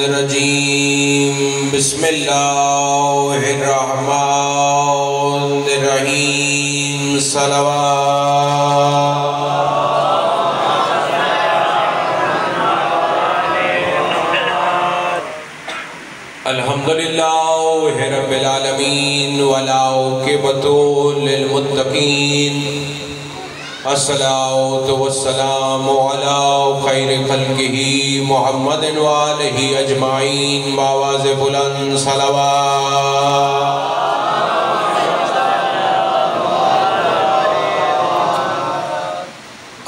الرجیم بسم اللہ الرحمن الرحیم صلوات الحمدللہ رب العالمین والعاقبۃ للمتقین الصلاۃ والسلام علی خیر خلقہ محمد وآلہ اجمعین بآواز بلند صلوات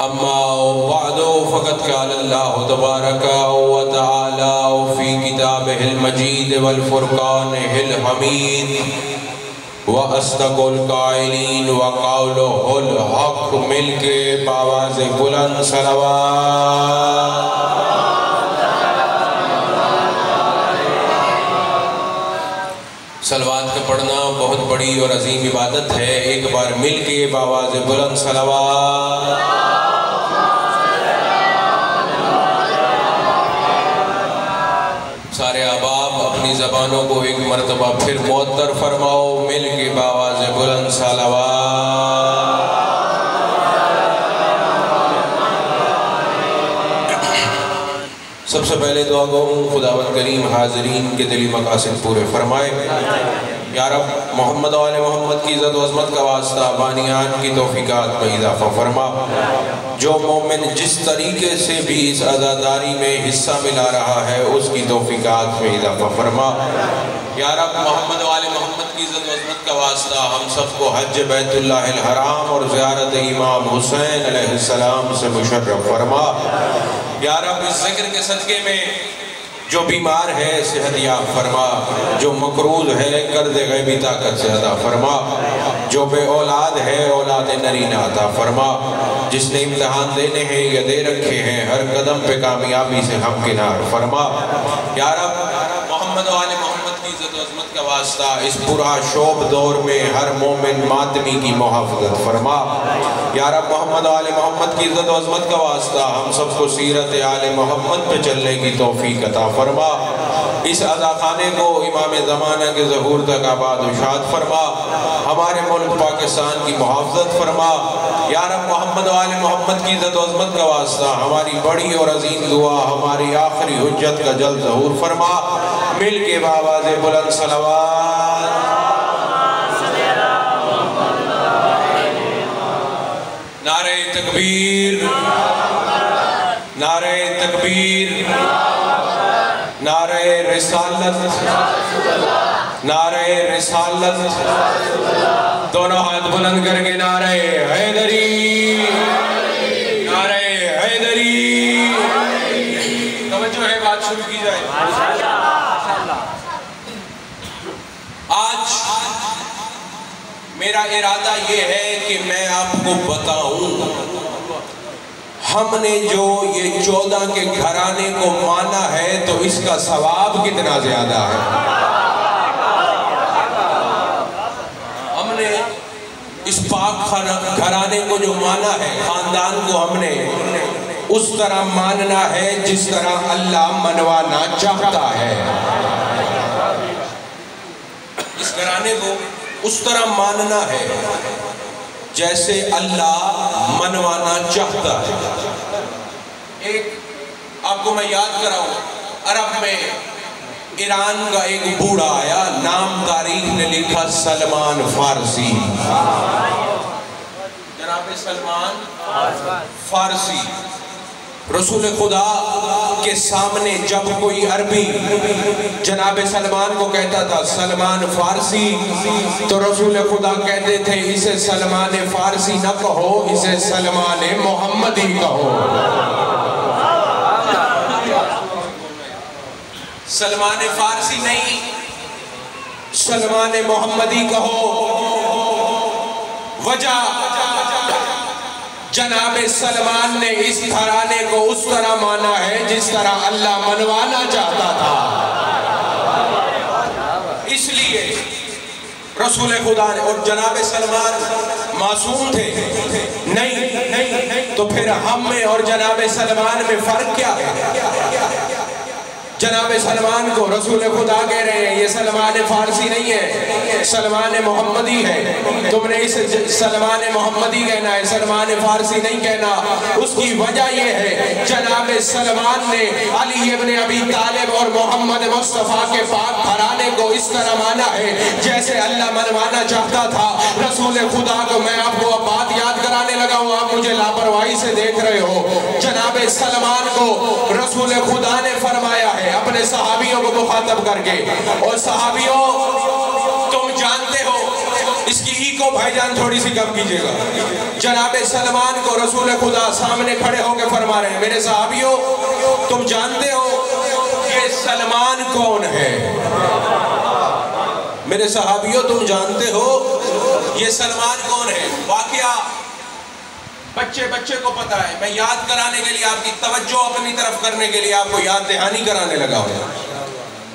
اما بعد فقد قال اللہ تبارک و تعالی فی کتابہ المجید والفرقانہ الحمید وَأَصْدَقُ الْقَائِلِينَ وَقَوْلُهُ الْحَقُّ مل کے بآواز بلند صلوات صلوات کا پڑھنا بہت بڑی اور عظیم عبادت ہے. ایک بار مل کے بآواز بلند صلوات سارے احباب اپنی زبانوں کو ایک مرتبہ پھر معطر فرماؤ مل کے بآواز بلند صلوات. سب سے پہلے دعا گو خداوند کریم حاضرین کے دلی مقاصد پورے فرمائے. یا رب محمد و آل محمد کی عزت و عظمت کا واسطہ بانیان کی توفیقات میں اضافہ فرما. جو مومن جس طریقے سے بھی اس عزاداری میں حصہ ملا رہا ہے اس کی توفیقات میں اضافہ فرما. یا رب محمد و آل محمد کی عزت و عظمت کا واسطہ ہم سب کو حج بیت اللہ الحرام اور زیارت امام حسین علیہ السلام سے مشرف فرما. یا رب اس ذکر کے صدقے میں جو بیمار ہے صحت یاب فرما، جو مقروض ہے قرض غیبی طاقت سے عطا فرما، جو بے اولاد ہے اولاد نرینہ عطا فرما، جس نے امتحان دینے ہیں یا دے رکھے ہیں ہر قدم پہ کامیابی سے ہمکنار فرما. یا رب محمد و آل محمد کی عزت و عظمت کا واسطہ اس پورا شوب دور میں ہر مومن ماتمی کی محافظت فرما. یا رب محمد و آل محمد کی عزت و عظمت کا واسطہ ہم سب کو سیرت آل محمد پہ چلنے کی توفیق عطا فرما. اس عزاخانے کو امام زمانہ کے ظہور تک آباد و شاد فرما. ہمارے ملک پاکستان کی محافظت فرما. یا رب محمد و آل محمد کی عزت و عظمت کا واسطہ ہماری بڑی اور عظیم دعا ہماری آخری حجت کا جلد ظہور فرما. مل کے بآواز بلند صلوات نعرہ تکبیر نعرہ تکبیر نعرہ رسالت نعرہ رسالت دونوں ہاتھ بلند کر کے نعرہ حیدری نعرہ حیدری. توجہ ہے بات شروع کی جائے. آج میرا ارادہ یہ ہے کہ میں آپ کو بتاؤں ہم نے جو یہ 14 کے گھرانے کو مانا ہے تو اس کا ثواب کتنا زیادہ ہے. ہم نے اس پاک گھرانے کو جو مانا ہے خاندان کو ہم نے اس طرح ماننا ہے جس طرح اللہ منوانا چاہتا ہے. اس گھرانے کو اس طرح ماننا ہے جیسے اللہ منوانا چاہتا ہے. ایک آپ کو میں یاد کراؤں عرب میں ایران کا ایک بوڑھا آیا نام تاریخ نے لکھا سلمان فارسی. جناب سلمان فارسی رسول خدا کے سامنے جب کوئی عربی جناب سلمان کو کہتا تھا سلمان فارسی تو رسول خدا کہتے تھے اسے سلمان فارسی نہ کہو اسے سلمان محمدی کہو. سلمان فارسی نہیں سلمان محمدی کہو. وجہ جناب سلمان نے اس گھرانے کو اس طرح مانا ہے جس طرح اللہ منوانا چاہتا تھا. اس لیے رسول خدا نے اور جناب سلمان معصوم تھے نہیں تو پھر ہم میں اور جناب سلمان میں فرق کیا ہے. جناب سلمان کو رسول خدا کہہ رہے ہیں یہ سلمان فارسی نہیں ہے، سلمان محمدی ہے، تم نے اس سلمان محمدی کہنا ہے، سلمان فارسی نہیں کہنا۔ اس کی وجہ یہ ہے جناب سلمان نے علی ابن ابی طالب اور محمد مصطفیٰ کے پاک گھرانے کو اس طرح مانا ہے جیسے اللہ منوانا چاہتا تھا رسول خدا کو۔ میں آپ کو اب بات یاد کرانے لگا ہوں، آپ مجھے لاپرواہی سے دیکھ رہے ہو۔ جناب سلمان کو رسول خدا نے فرمایا ہے اپنے صحابیوں کو مخاطب کر کے، اور صحابیوں تم جانتے ہو، اس کی ای کو بھائی جان تھوڑی سی کم کیجئے گا۔ جناب سلمان کو رسول خدا سامنے کھڑے ہو کے فرما رہے ہیں میرے صحابیوں تم جانتے ہو یہ سلمان کون ہے؟ میرے صحابیوں تم جانتے ہو یہ سلمان کون ہے؟ واقعہ بچے کو پتا ہے، میں یاد کرانے کے لیے آپ کی توجہ اپنی طرف کرنے کے لیے آپ کو یاد دہانی کرانے لگا ہوں۔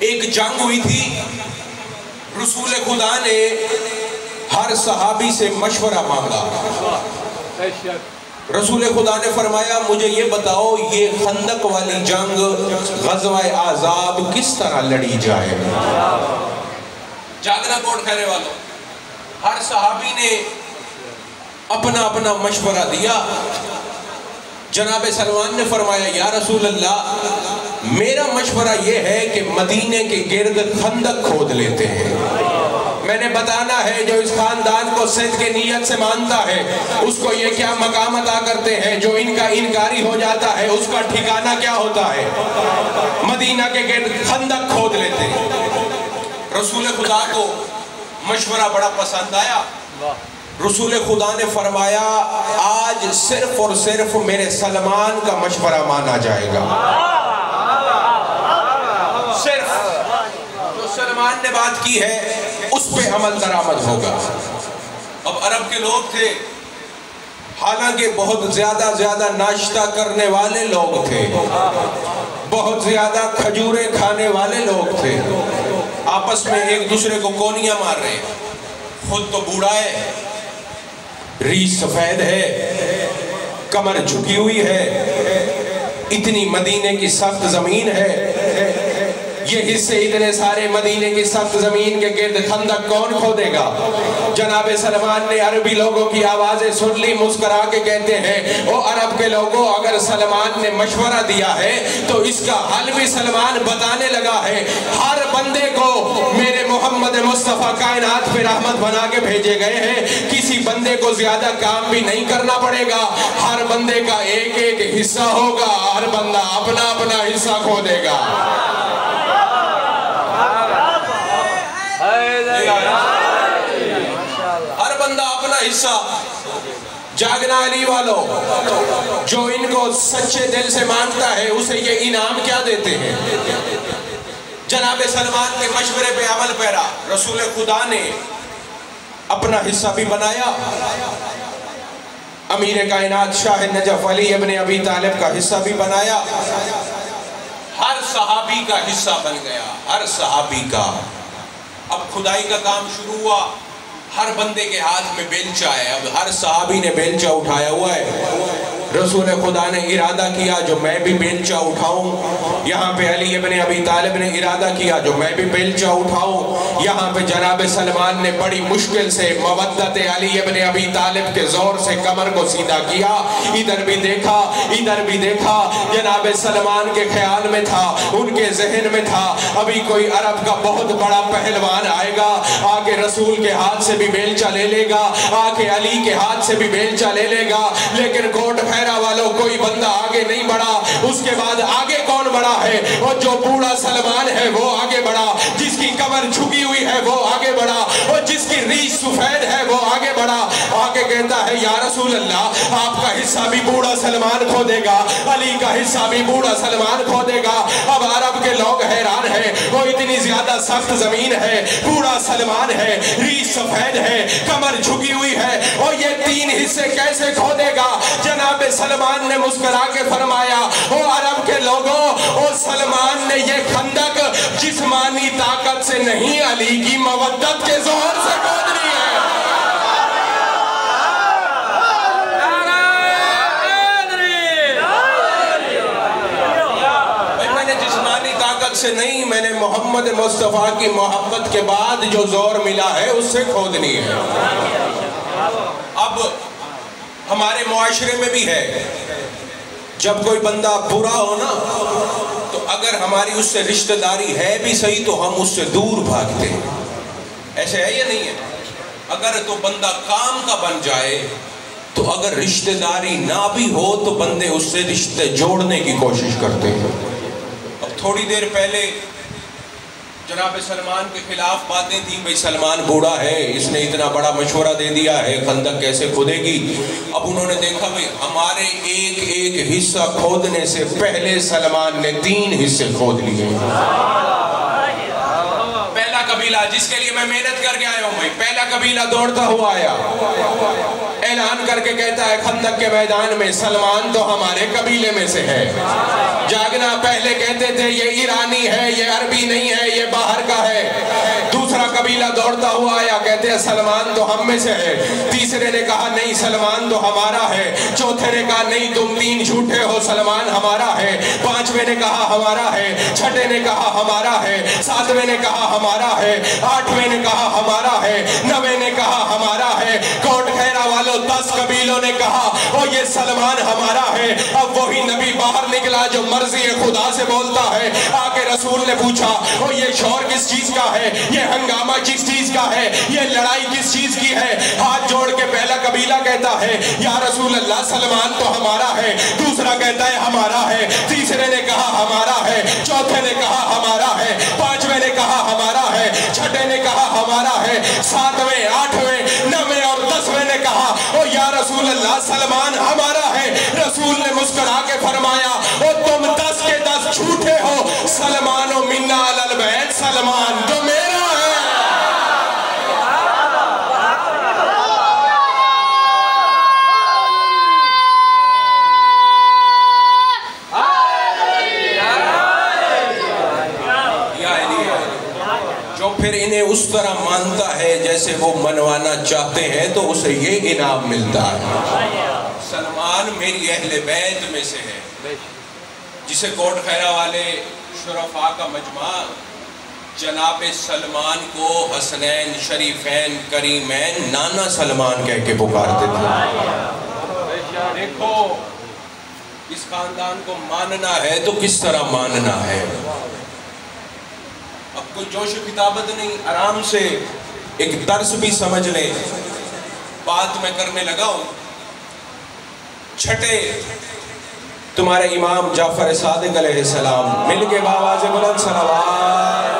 ایک جنگ ہوئی تھی، رسول خدا نے ہر صحابی سے مشورہ مانگا۔ رسول خدا نے فرمایا مجھے یہ بتاؤ یہ خندق والی جنگ غزوہ احزاب کس طرح لڑی جائے؟ جاگنا کوٹ کھیرے والوں، ہر صحابی نے اپنا اپنا مشورہ دیا۔ جناب سلمان نے فرمایا یا رسول اللہ میرا مشورہ یہ ہے کہ مدینے کے گرد خندق کھود لیتے ہیں۔ میں نے بتانا ہے جو اس خاندان کو صدق کے نیت سے مانتا ہے اس کو یہ کیا مقام عطا کرتے ہیں، جو ان کا انکاری ہو جاتا ہے اس کا ٹھکانہ کیا ہوتا ہے۔ مدینہ کے گرد خندق کھود لیتے ہیں۔ رسول خدا کو مشورہ بڑا پسند آیا۔ رسول خدا نے فرمایا آج صرف اور صرف میرے سلمان کا مشورہ مانا جائے گا۔ صرف جو سلمان نے بات کی ہے اس پہ عمل درآمد ہوگا۔ اب عرب کے لوگ تھے، حالانکہ بہت زیادہ ناشتہ کرنے والے لوگ تھے، بہت زیادہ کھجوریں کھانے والے لوگ تھے، آپس میں ایک دوسرے کو کونیاں مار رہے ہیں۔ خود تو بوڑھا ہے، ریش سفید ہے، کمر جھکی ہوئی ہے، اتنی مدینے کی سخت زمین ہے، یہ حصے اتنے سارے مدینے کی سخت زمین کے گرد خندق کون کھودے گا؟ جناب سلمان نے عربی لوگوں کی آوازیں سن لی، مسکرا کے کہتے ہیں او عرب کے لوگوں اگر سلمان نے مشورہ دیا ہے تو اس کا حل بھی سلمان بتانے لگا ہے۔ ہر بندے کو میرے محمد مصطفیٰ کائنات پہ رحمت بنا کے بھیجے گئے ہیں، کسی بندے کو زیادہ کام بھی نہیں کرنا پڑے گا، ہر بندے کا ایک ایک حصہ ہوگا، ہر بندہ اپنا اپنا حصہ کھودے گا۔ ہر بندہ اپنا حصہ۔ جاگنا علی والوں، جو ان کو سچے دل سے مانتا ہے اسے یہ انعام کیا دیتے ہیں؟ جناب سلمان کے مشورے پہ عمل پیرا، رسول خدا نے اپنا حصہ بھی بنایا، امیر کائنات شاہ نجف علی ابن ابی طالب کا حصہ بھی بنایا، ہر صحابی کا حصہ بن گیا، ہر صحابی کا۔ اب خدائی کا کام شروع ہوا، ہر بندے کے ہاتھ میں بیلچہ ہے، اب ہر صحابی نے بیلچہ اٹھایا ہوا ہے۔ رسول خدا نے ارادہ کیا جو میں بھی بیلچہ اٹھاؤں، یہاں پہ علی ابن ابی طالب نے ارادہ کیا جو میں بھی بیلچہ اٹھاؤں، یہاں پہ جناب سلمان نے بڑی مشکل سے مودت علی ابن ابی طالب کے زور سے کمر کو سیدھا کیا، ادھر بھی دیکھا ادھر بھی دیکھا، جناب سلمان کے خیال میں تھا، ان کے ذہن میں تھا ابھی کوئی عرب کا بہت بڑا پہلوان آئے گا، آکے رسول کے ہاتھ سے بھی بیلچہ لے لے گا، آکے علی کے ہاتھ سے بھی بیلچہ لے لے گا، لیکن کوٹ والوں کوئی بندہ آگے نہیں بڑھا۔ اس کے بعد آگے کون بڑھا ہے؟ اور جو بوڑھا سلمان ہے وہ آگے بڑھا، جس کی کمر جھکی ہوئی ہے وہ آگے بڑھا، اور جس کی ریش سفید ہے وہ آگے بڑھا، آگے کہتا ہے یا رسول اللہ آپ کا حصہ بھی بوڑھا سلمان کھو دے گا، علی کا حصہ بھی بوڑھا سلمان کھو دے گا۔ اب عرب کے لوگ حیران ہیں، وہ اتنی زیادہ سخت زمین ہے، بوڑھا سلمان ہے، ریش سفید ہے، کمر جھکی ہوئی ہے، اور یہ تین حصے کیسے کھو دے گا؟ جناب سلمان نے مسکرا کے فرمایا او عرب کے لوگوں، او سلمان نے یہ خندق جسمانی طاقت سے نہیں علی کی مودت کے زور سے کھود لی ہے۔ میں نے جسمانی طاقت سے نہیں، میں نے محمد مصطفیٰ کی محبت کے بعد جو زور ملا ہے اس سے کھودنی ہے۔ اب ہمارے معاشرے میں بھی ہے، جب کوئی بندہ برا ہو نا تو اگر ہماری اس سے رشتہ داری ہے بھی صحیح تو ہم اس سے دور بھاگتے ہیں۔ ایسے ہے یا نہیں ہے؟ اگر تو بندہ کام کا بن جائے تو اگر رشتہ داری نہ بھی ہو تو بندے اس سے رشتے جوڑنے کی کوشش کرتے ہیں۔ اب تھوڑی دیر پہلے جناب سلمان کے خلاف باتیں تھیں، بھئی سلمان بوڑھا ہے، اس نے اتنا بڑا مشورہ دے دیا ہے، خندق کیسے کھودے گی؟ اب انہوں نے دیکھا بھئی ہمارے ایک ایک حصہ کھودنے سے پہلے سلمان نے 3 حصے کھود لیے۔ پہلا قبیلہ جس کے لیے میں محنت کر کے آیا ہوں بھائی، پہلا قبیلہ دوڑتا ہوا آیا، اعلان کر کے کہتا ہے خندق کے میدان میں سلمان تو ہمارے قبیلے میں سے ہے۔ جاگنا پہلے کہتے تھے یہ ایرانی ہے، یہ عربی نہیں ہے، یہ باہر کا ہے۔ دوسرا قبیلہ دوڑتا ہوا آیا، کہتے ہیں سلمان تو ہم میں سے ہے۔ تیسرے نے کہا نہیں سلمان تو ہمارا ہے۔ چوتھے نے کہا نہیں تم 3 جھوٹے ہو، سلمان ہمارا ہے۔ 5ویں نے کہا ہمارا ہے۔ 6ٹھے نے کہا ہمارا ہے۔ 7ویں نے کہا ہمارا ہے۔ 8ویں نے کہا ہمارا ہے۔ 9ویں نے کہا ہمارا ہے۔ کوٹ خیرہ والوں 10 قبیلوں نے کہا او یہ سلمان ہمارا ہے۔ اب وہی نبی باہر نکلا جو مرضی خدا سے بولتا ہے، آگے رسول نے پوچھا او یہ شور کس چیز کا ہے، یہ ہنگامہ کس چیز کا ہے، یہ لڑائی کس چیز کی ہے؟ ہاتھ جوڑ کے پہلا قبیلہ کہتا ہے یا رسول اللہ سلمان تو ہمارا ہے۔ دوسرا کہتا ہے ہمارا ہے۔ تیسرے نے کہا ہمارا ہے۔ چوتھے نے کہا ہمارا ہے۔ 5ویں نے کہا ہمارا ہے۔ 6ٹھے نے کہا ہمارا ہے۔ 7ویں 8ویں 9ویں اور 10ویں نے کہا او یا رسول اللہ سلمان ہمارا ہے۔ رسول نے مسکرا کے فرمایا او تم 10 کے 10 جھوٹے ہو، سلمان و منا علی البیت، سلمان تو میرا ہے۔ جو پھر انہیں اس طرح مانتا ہے جیسے وہ منوانا چاہتے ہیں تو اسے یہ انعام ملتا ہے۔ سلمان میری اہل بیت میں سے ہے، جسے کوٹ خیرہ والے شرفاء کا مجمع جناب سلمان کو حسنین شریفین کریمین نانا سلمان کہہ کے پکارتے تھے۔ دیکھو اس خاندان کو ماننا ہے تو کس طرح ماننا ہے۔ اب کوئی جوش و خطابت نہیں، آرام سے ایک درس بھی سمجھ لیں۔ بات میں کرنے لگا ہوں، 6ٹھے تمہارے امام جعفر صادق علیہ السلام، مل کے بآواز بلند صلوات۔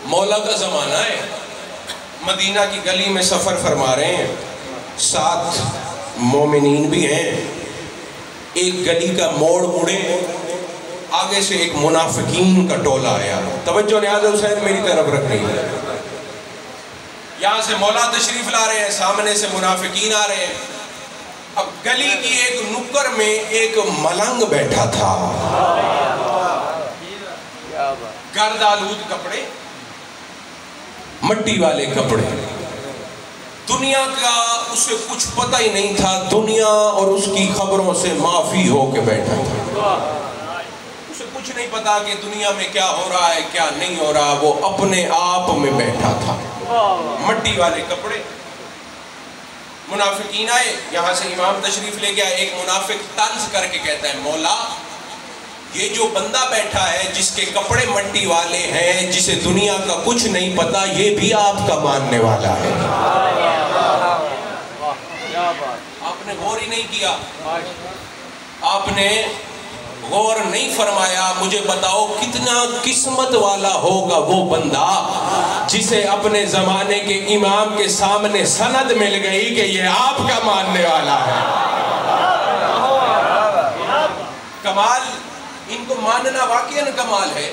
مولا کا زمانہ ہے، مدینہ کی گلی میں سفر فرما رہے ہیں، 7 مومنین بھی ہیں۔ ایک گلی کا موڑ مڑے، آگے سے ایک منافقین کا ٹولہ آیا۔ توجہ نیاز حسین میری طرف رکھنی ہے۔ یہاں سے مولا تشریف لا رہے ہیں، سامنے سے منافقین آ رہے ہیں۔ اب گلی کی ایک نکر میں ایک ملنگ بیٹھا تھا، گرد آلود کپڑے، مٹی والے کپڑے، دنیا کا اسے کچھ پتہ ہی نہیں تھا، دنیا اور اس کی خبروں سے معافی ہو کے بیٹھا تھا۔ اسے کچھ نہیں پتا کہ دنیا میں کیا ہو رہا ہے کیا نہیں ہو رہا، وہ اپنے آپ میں بیٹھا تھا، مٹی والے کپڑے۔ منافقین آئے، یہاں سے امام تشریف لے گیا۔ ایک منافق طنز کر کے کہتا ہے مولا یہ جو بندہ بیٹھا ہے جس کے کپڑے مٹی والے ہیں، جسے دنیا کا کچھ نہیں پتا، یہ بھی آپ کا ماننے والا ہے۔ آپ نے غور ہی نہیں کیا، آپ نے غور نہیں فرمایا۔ مجھے بتاؤ کتنا قسمت والا ہوگا وہ بندہ جسے اپنے زمانے کے امام کے سامنے سند مل گئی کہ یہ آپ کا ماننے والا ہے۔ کمال، ان کو ماننا واقعاً کمال ہے،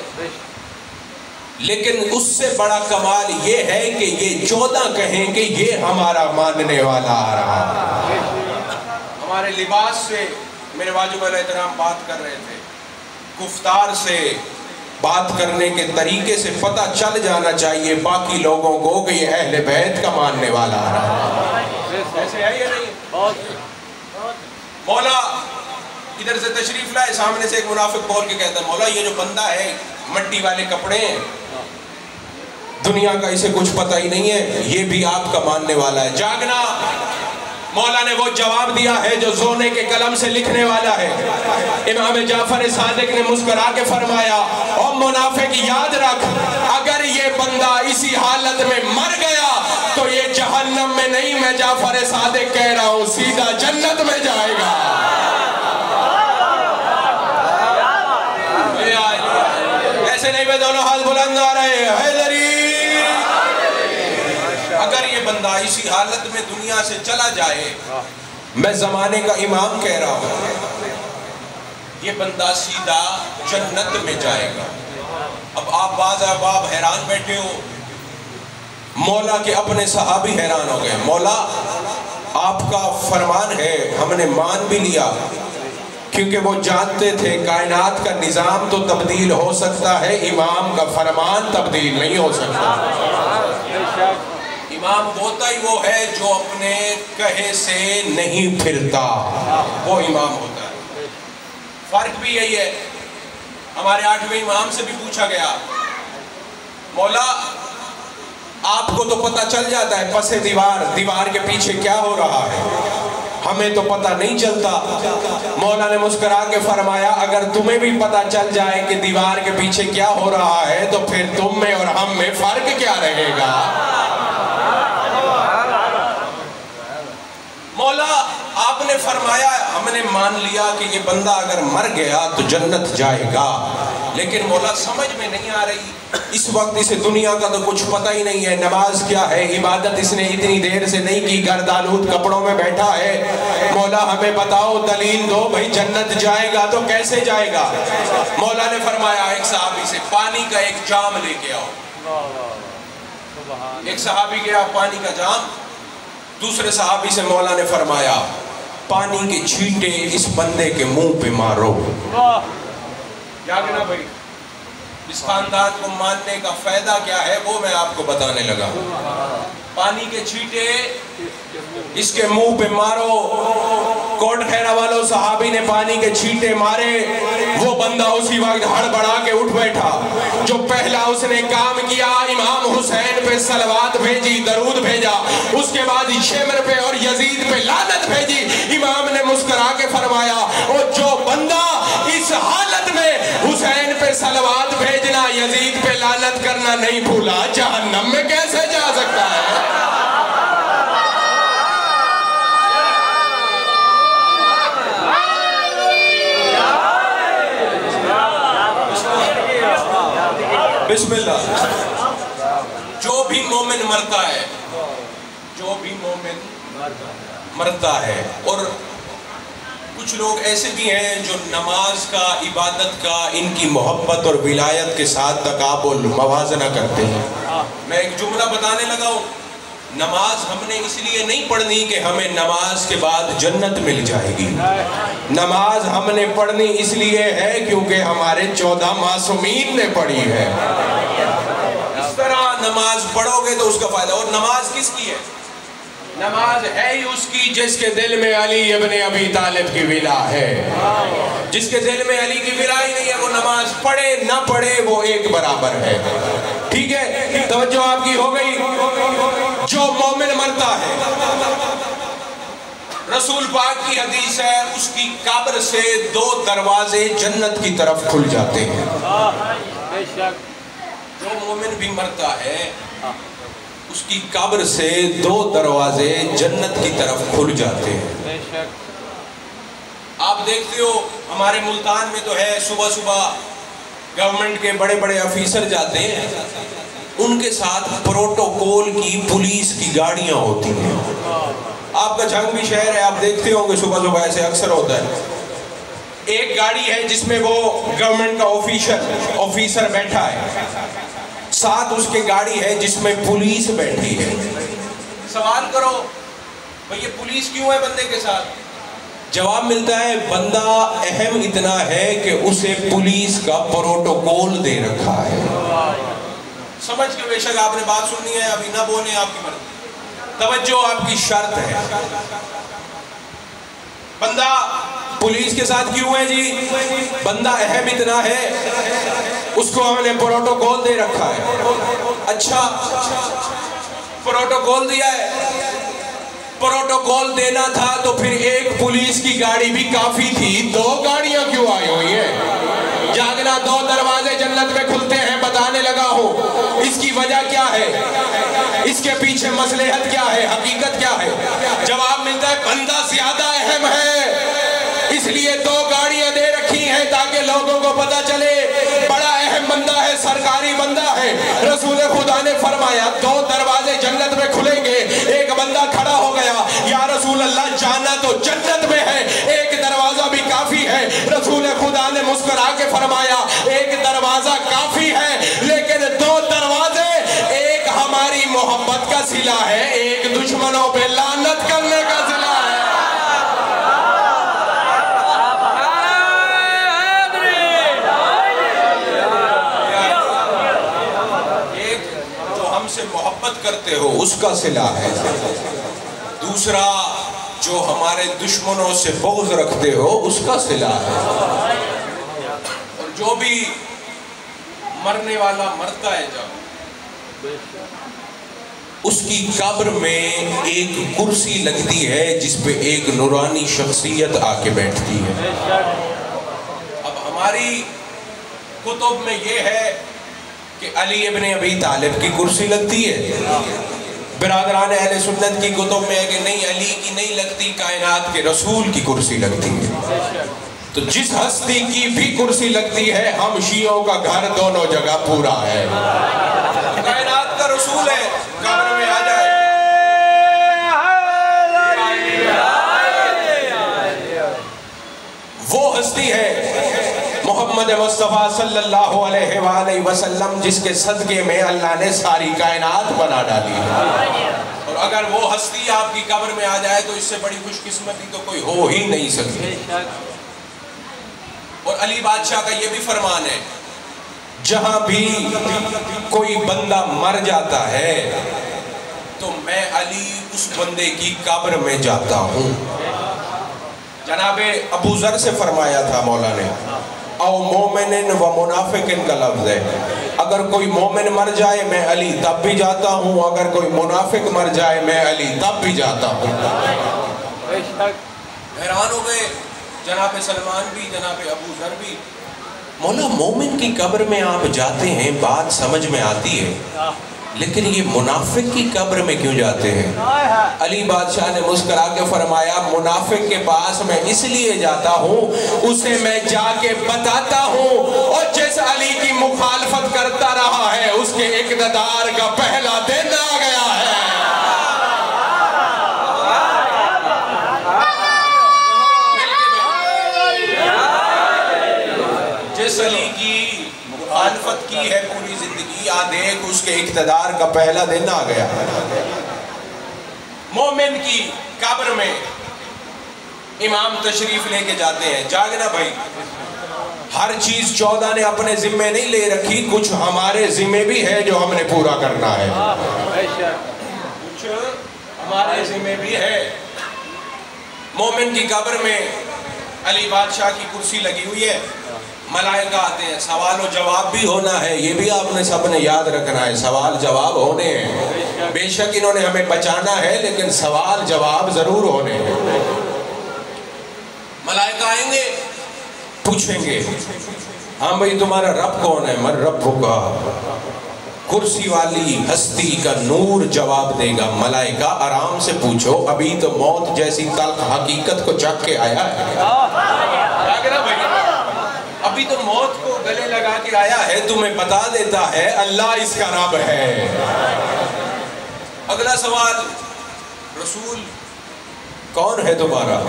لیکن اس سے بڑا کمال یہ ہے کہ یہ 14 کہیں کہ یہ ہمارا ماننے والا آ رہا ہے۔ ہمارے لباس سے میرے واجب علیہ السلام بات کر رہے تھے، گفتار سے، بات کرنے کے طریقے سے پتہ چل جانا چاہیے باقی لوگوں کو کہ یہ اہل بیت کا ماننے والا آ رہا ہے۔ ایسے ہے یا نہیں؟ مولا ادھر سے تشریف لائے، سامنے سے ایک منافق بول کے کہتا ہے مولا یہ جو بندہ ہے مٹی والے کپڑے ہیں، دنیا کا اسے کچھ پتہ ہی نہیں ہے، یہ بھی آپ کا ماننے والا ہے، جاگنا۔ مولا نے وہ جواب دیا ہے جو زونے کے قلم سے لکھنے والا ہے۔ امام جعفر صادق نے مسکرا کے فرمایا او منافق یاد رکھ، اگر یہ بندہ اسی حالت میں مر گیا تو یہ جہنم میں نہیں، میں جعفر صادق کہہ رہا ہوں سیدھا جنت میں جائے گا۔ ایسے نہیں میں دونوں ہاتھ بلند آ رہے ہیں، حیدری۔ اگر یہ بندہ اسی حالت میں دنیا سے چلا جائے، میں زمانے کا امام کہہ رہا ہوں، یہ بندہ سیدھا جنت میں جائے گا۔ اب آپ بعض احباب حیران بیٹھے ہو، مولا کے اپنے صحابی حیران ہو گئے، مولا آپ کا فرمان ہے، ہم نے مان بھی لیا، کیونکہ وہ جانتے تھے کائنات کا نظام تو تبدیل ہو سکتا ہے، امام کا فرمان تبدیل نہیں ہو سکتا۔ امام ہوتا ہی وہ ہے جو اپنے کہے سے نہیں پھرتا، وہ امام ہوتا ہے۔ فرق بھی یہی ہے، ہمارے 8ویں امام سے بھی پوچھا گیا مولا آپ کو تو پتہ چل جاتا ہے پس دیوار کے پیچھے کیا ہو رہا ہے، ہمیں تو پتہ نہیں چلتا۔ مولا نے مسکرا کے فرمایا اگر تمہیں بھی پتہ چل جائے کہ دیوار کے پیچھے کیا ہو رہا ہے تو پھر تم میں اور ہم میں فرق کیا رہے گا؟ مولا آپ نے فرمایا ہم نے مان لیا کہ یہ بندہ اگر مر گیا تو جنت جائے گا، لیکن مولا سمجھ میں نہیں آ رہی، اس وقت اسے دنیا کا تو کچھ پتہ ہی نہیں ہے، نماز کیا ہے، عبادت اس نے اتنی دیر سے نہیں کی، گردآلود کپڑوں میں بیٹھا ہے، مولا ہمیں بتاؤ دلیل دو بھئی جنت جائے گا تو کیسے جائے گا؟ مولا نے فرمایا ایک صحابی سے پانی کا ایک جام لے کے آؤ۔ ایک صحابی گیا پانی کا جام، دوسرے صحابی سے مولا نے فرمایا پانی کے چھینٹے اس بندے کے منہ پہ مارو۔ جاگنا بھائی، اس خاندان کو ماننے کا فائدہ کیا ہے وہ میں آپ کو بتانے لگا۔ پانی کے چھینٹے اس کے منہ پہ مارو۔ کوٹ خیرہ والوں صحابی نے پانی کے چھینٹے مارے، وہ بندہ اسی وقت ہڑبڑا کے اٹھ بیٹھا۔ جو پہلا اس نے کام کیا امام حسین پہ صلوات بھیجی، درود بھیجا، اس کے بعد شمر پہ اور یزید پہ لعنت بھیجی۔ امام نے مسکرا کے فرمایا اور جو بندہ اس حالت میں حسین پہ صلوات بھیجنا یزید پہ لعنت کرنا نہیں بھولا، جہنم میں کیسے جا سکتا ہے؟ بسم اللہ۔ جو بھی مومن مرتا ہے، جو بھی مومن مرتا ہے، اور کچھ لوگ ایسے بھی ہیں جو نماز کا، عبادت کا، ان کی محبت اور ولایت کے ساتھ تقابل موازنہ کرتے ہیں۔ میں ایک جملہ بتانے لگا ہوں، نماز ہم نے اس لیے نہیں پڑھنی کہ ہمیں نماز کے بعد جنت مل جائے گی، نماز ہم نے پڑھنی اس لیے ہے کیونکہ ہمارے 14 معصومین نے پڑھی ہے۔ اس طرح نماز پڑھو گے تو اس کا فائدہ۔ اور نماز کس کی ہے؟ نماز ہے ہی اس کی جس کے دل میں علی ابن ابی طالب کی ولا ہے۔ جس کے دل میں علی کی ولا ہی نہیں ہے وہ نماز پڑھے نہ پڑھے وہ ایک برابر ہے۔ ٹھیک ہے، توجہ آپ کی ہو گئی۔ جو مومن مرتا ہے، رسول پاک کی حدیث ہے اس کی قبر سے 2 دروازے جنت کی طرف کھل جاتے ہیں۔ جو مومن بھی مرتا ہے اس کی قبر سے 2 دروازے جنت کی طرف کھل جاتے ہیں۔ آپ دیکھتے ہو ہمارے ملتان میں تو ہے، صبح صبح گورنمنٹ کے بڑے بڑے افیسر جاتے ہیں، ان کے ساتھ پروٹوکول کی پولیس کی گاڑیاں ہوتی ہیں۔ آپ کا جھنگ بھی شہر ہے، آپ دیکھتے ہوں گے صبح صبح ایسے اکثر ہوتا ہے۔ ایک گاڑی ہے جس میں وہ گورنمنٹ کا آفیسر بیٹھا ہے، ساتھ اس کے گاڑی ہے جس میں پولیس بیٹھی ہے۔ سوال کرو بھئی یہ پولیس کیوں ہے بندے کے ساتھ؟ جواب ملتا ہے بندہ اہم اتنا ہے کہ اسے پولیس کا پروٹوکول دے رکھا ہے۔ سمجھ کے بے شک آپ نے بات سننی ہے، ابھی نہ بولیں آپ کی مرضی، توجہ آپ کی شرط ہے۔ بندہ پولیس کے ساتھ کیوں ہے جی؟ بندہ اہم اتنا ہے، اس کو ہم نے پروٹوکول دے رکھا ہے۔ اچھا پروٹوکول دیا ہے، پروٹوکول دینا تھا تو پھر ایک پولیس کی گاڑی بھی کافی تھی، 2 گاڑیاں کیوں آئی ہوئی ہیں؟ جاگنا 2 دروازے جنت میں کھلتے ہیں بتانے لگا ہوں، اس کی وجہ کیا ہے؟ اس کے پیچھے مصلحت کیا ہے؟ حقیقت کیا ہے؟ جواب ملتا ہے بندہ زیادہ اہم ہے، اس لیے 2 گاڑیاں دے رکھی ہیں تاکہ لوگوں کو پتا چلے بڑا اہم بندہ ہے، سرکاری بندہ ہے۔ رسول خدا نے فرمایا 2 دروازے جنت میں کھلیں گے، ایک بندہ کھڑا ہو گیا، یا رسول اللہ جانا تو جنت میں ہے، ایک دروازہ بھی کافی ہے۔ رسول خدا نے مسکرا کے فرمایا ایک دروازہ کافی ہے لیکن 2 دروازے، ایک ہماری محبت کا صلہ ہے، ایک دشمنوں پہ لعنت کرنے کا صلہ ہے۔ سے محبت کرتے ہو اس کا صلہ ہے، دوسرا جو ہمارے دشمنوں سے بغض رکھتے ہو اس کا صلہ ہے۔ اور جو بھی مرنے والا مرتا ہے جب اس کی قبر میں ایک کرسی لگتی ہے جس پہ ایک نورانی شخصیت آ کے بیٹھتی ہے۔ اب ہماری کتب میں یہ ہے کہ علی ابن ابی طالب کی کرسی لگتی ہے، برادران اہل سنت کی کتب میں ہے کہ نہیں علی کی نہیں لگتی، کائنات کے رسول کی کرسی لگتی ہے۔ تو جس ہستی کی بھی کرسی لگتی ہے ہم شیعوں کا گھر دونوں جگہ پورا ہے، کائنات کا رسول ہے، قبر میں آ جائے۔ وہ ہستی ہے محمد مصطفیٰ صلی اللہ علیہ وآلہ وسلم جس کے صدقے میں اللہ نے ساری کائنات بنا ڈالی ہے، اور اگر وہ ہستی آپ کی قبر میں آ جائے تو اس سے بڑی خوش قسمتی تو کوئی ہو ہی نہیں سکتی۔ اور علی بادشاہ کا یہ بھی فرمان ہے جہاں بھی کوئی بندہ مر جاتا ہے تو میں علی اس بندے کی قبر میں جاتا ہوں۔ جناب ابو ذر سے فرمایا تھا مولا نے، او مومن و منافقن کا لفظ ہے، اگر کوئی مومن مر جائے میں علی تب بھی جاتا ہوں، اگر کوئی منافق مر جائے میں علی تب بھی جاتا ہوں۔ حیران ہو گئے جناب سلمان بھی، جناب ابو ذر بھی، مولا مومن کی قبر میں آپ جاتے ہیں بات سمجھ میں آتی ہے، لیکن یہ منافق کی قبر میں کیوں جاتے ہیں؟ علی بادشاہ نے مسکرا کے فرمایا منافق کے پاس میں اس لیے جاتا ہوں، اسے میں جا کے بتاتا ہوں، اور جس علی کی مخالفت کرتا رہا ہے اس کے اقتدار کا پہلا دن آ گیا ہے۔ جس علی کی مخالفت کی ہے پوری زندگی، آ دیکھ اس کے اقتدار کا پہلا دن آ گیا۔ مومن کی قبر میں امام تشریف لے کے جاتے ہیں، جاگنا بھائی، ہر چیز 14 نے اپنے ذمے نہیں لے رکھی، کچھ ہمارے ذمے بھی ہے جو ہم نے پورا کرنا ہے، کچھ ہمارے ذمے بھی ہے۔ مومن کی قبر میں علی بادشاہ کی کرسی لگی ہوئی ہے، ملائکہ آتے ہیں، سوال و جواب بھی ہونا ہے، یہ بھی آپ نے سب نے یاد رکھنا ہے، سوال جواب ہونے ہیں، بے شک انہوں نے ہمیں بچانا ہے لیکن سوال جواب ضرور ہونے ہیں۔ ملائکہ آئیں گے، پوچھیں گے ہاں بھئی تمہارا رب کون ہے؟ من ربک کا، کرسی والی ہستی کا نور جواب دے گا، ملائکہ آرام سے پوچھو، ابھی تو موت جیسی تلخ حقیقت کو چکھ کے آیا ہے، ابھی تو موت کو گلے لگا کے آیا ہے، تمہیں بتا دیتا ہے اللہ اس کا رب ہے۔ اگلا سوال، رسول کون ہے تمہارا؟